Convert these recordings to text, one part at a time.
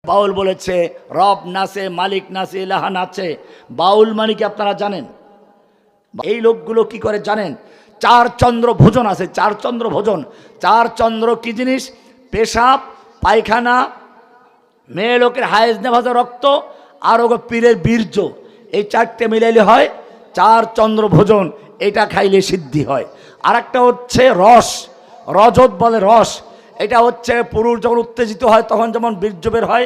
বাউল বলেছে রব নাচে, মালিক নাচে, ইলাহা নাচে। বাউল মানে কি আপনারা জানেন? এই লোকগুলো কি করে জানেন? চার চন্দ্র ভোজন আছে, চার চন্দ্র ভোজন। চার চন্দ্র কি জিনিস? পেশাব, পায়খানা, মেয়ে লোকের হায়েজ নেভাজা রক্ত, আর ওগো পীরের বীর্য, এই চারটে মিলাইলে হয় চার চন্দ্র ভোজন। এটা খাইলে সিদ্ধি হয়। আর একটা হচ্ছে রস, রজত বলে রস। এটা হচ্ছে পুরুষ যখন উত্তেজিত হয় তখন যেমন বীর্য বের হয়,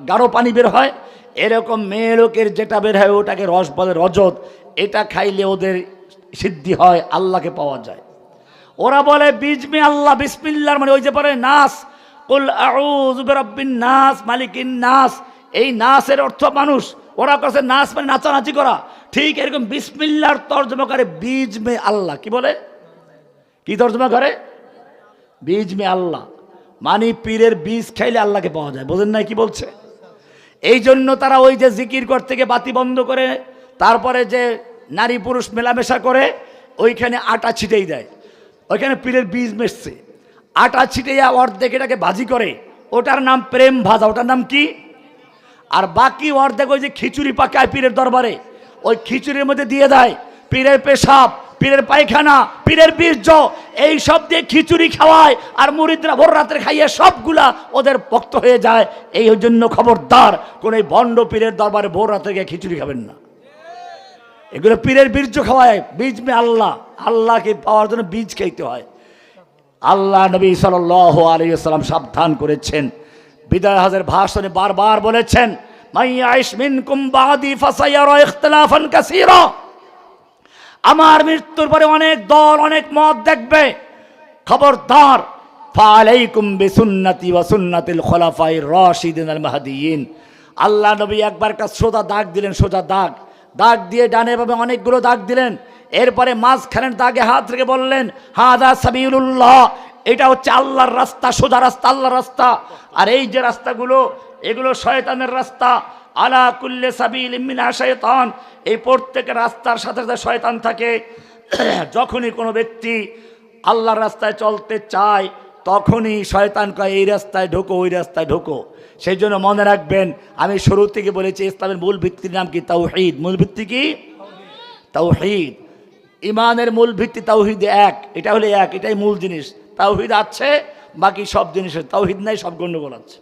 গাঢ় পানি বের হয়, এরকম মেয়ে লোকের যেটা বের হয় ওটাকে রস বলে রজত। এটা খাইলে ওদের সিদ্ধি হয়, আল্লাহকে পাওয়া যায়। ওরা বলে বিজমে আল্লাহ, বিসমিল্লাহর মানে ওই যে পরে নাস, কুল আউযু বিরাব্বিন নাস মালিকিন নাস, এই নাসের অর্থ মানুষ। ওরা কাছে নাচ মানে নাচানাচি করা। ঠিক এরকম বিসমিল্লাহর তর্জমা করে বিজমে আল্লাহ। কি বলে? কি তর্জমা করে? বীজমে আল্লাহ মানে পীরের বীজ খাইলে আল্লাহকে পাওয়া যায়। বোঝেন নাই কি বলছে? এই জন্য তারা ওই যে জিকির করতে গিয়ে বাতি বন্ধ করে, তারপরে যে নারী পুরুষ মেলামেশা করে, ওইখানে আটা ছিটেই দেয়। ওইখানে পীরের বীজ মেশছে, আটা ছিটাইয়া অর্ধেক এটাকে ভাজি করে, ওটার নাম প্রেম ভাজা। ওটার নাম কি? আর বাকি অর্ধেক ওই যে খিচুড়ি পাকায় পীরের দরবারে, ওই খিচুড়ির মধ্যে দিয়ে দেয় পীরের পেশাব, পীরের পায়খানা, পীরের বীর্য, এই সব দিয়ে খিচুড়ি খাওয়ায়। আর মুরিদরা ভোর রাত্রে খাইয়ে সবগুলা ওদের ভক্ত হয়ে যায়। এই জন্য খবরদার কোন এই ভণ্ড পীরের দরবারে ভোর রাত্রে গিয়ে খিচুড়ি খাবেন না। এগুলো পীরের বীর্য খাওয়ায়। বীজ মে আল্লাহ, আল্লাহকে পাওয়ার জন্য বীজ খাইতে হয়। আল্লাহ নবী সাল্লাল্লাহু আলাইহি ওয়াসাল্লাম সাবধান করেছেন, বিদায় হজের ভাষণে বারবার বলেছেন, মাইয়াইশ মিনকুম বাদি ফাসায়ারা ইখতিলাফান কাসীরা, আমার মৃত্যুর পরে অনেক দল, অনেক মত দেখবে, খবরদার। ফালাইকুম বিসুন্নতি ওয়া সুন্নাতিল খুলাফায়ে রাশিদিন আল মাহদিয়িন। আল্লাহ নবী একবার একটা সোজা দাগ দিলেন, সোজা দাগ, দাগ দিয়ে ডানে বামে অনেকগুলো দাগ দিলেন। এরপরে মাঝখানের দাগে হাত রেখে বললেন, হাদা সাবিলুল্লাহ, এটা হচ্ছে আল্লাহর রাস্তা, সোজা রাস্তা, আল্লাহর রাস্তা। আর এই যে রাস্তাগুলো, এগুলো শয়তানের রাস্তা। আলা কুল্লি সাবিলিন মিনা শাইতান, এই প্রত্যেকের রাস্তার সাথে সাথে শয়তান থাকে। যখনই কোনো ব্যক্তি আল্লাহর রাস্তায় চলতে চায় তখনই শয়তান কয় এই রাস্তায় ঢোকো, ওই রাস্তায় ঢোকো। সেই জন্য মনে রাখবেন, আমি শুরু থেকে বলেছি ইসলামের মূল ভিত্তির নাম কি? তাওহীদ। মূল ভিত্তি কি? তাওহীদ। ইমানের মূল ভিত্তি তাওহীদ এক, এটা হলে এক, এটাই মূল জিনিস। তাওহীদ আছে, বাকি সব জিনিসের তাওহীদ নাই, সব গন্ডগোল আছে।